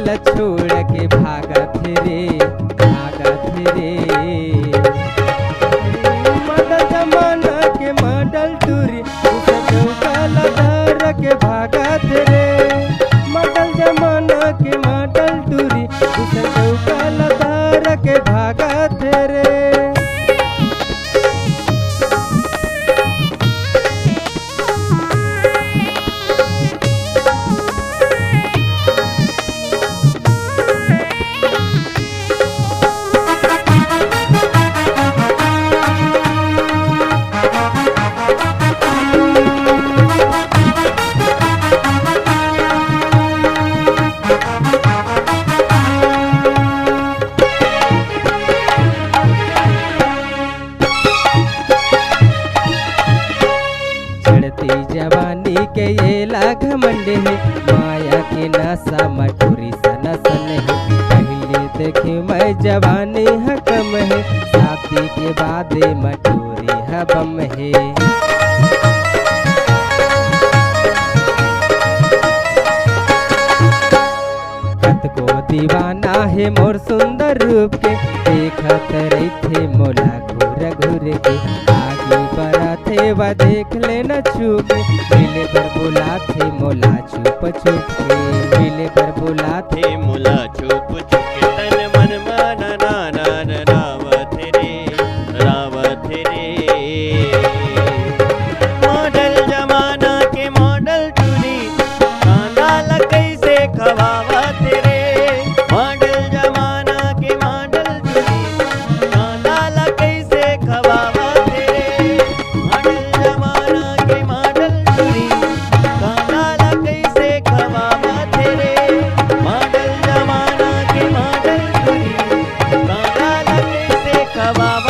ल छोड़ के भागत रे भागत रे। मॉडल जमाना के मॉडल टूरी चौका ल धर के भागत रे। मॉडल जमाना के मॉडल टूरी चौका ल धर के भागत रे। जवानी के ये घमंड है, माया के नशा मटोरी सन सन है। पहले देखी मैं जवानी है कम है, शादी के बाद मटोरी है बम है। कत को दीवाना है मोर सुंदर रूप के, देखत रही थे मोला घूर घूर के। आगे बढ़ा थे वह देख लेना छुप, मिले पर बुला थे मोला छुप छुप के। मिले पर बुला थे मोला छुप छुप के। तन मन माना नाना रावत रे रावत रे। मॉडल जमाना के मॉडल टूरी कांदा कैसे खवावत रे। मॉडल जमाना के मॉडल टूरी कांदा कैसे खवावत रे। मॉडल जमाना के मॉडल टूरी कांदा कैसे खवावत रे। मॉडल जमाना के मॉडल टूरी कांदा कैसे खवावत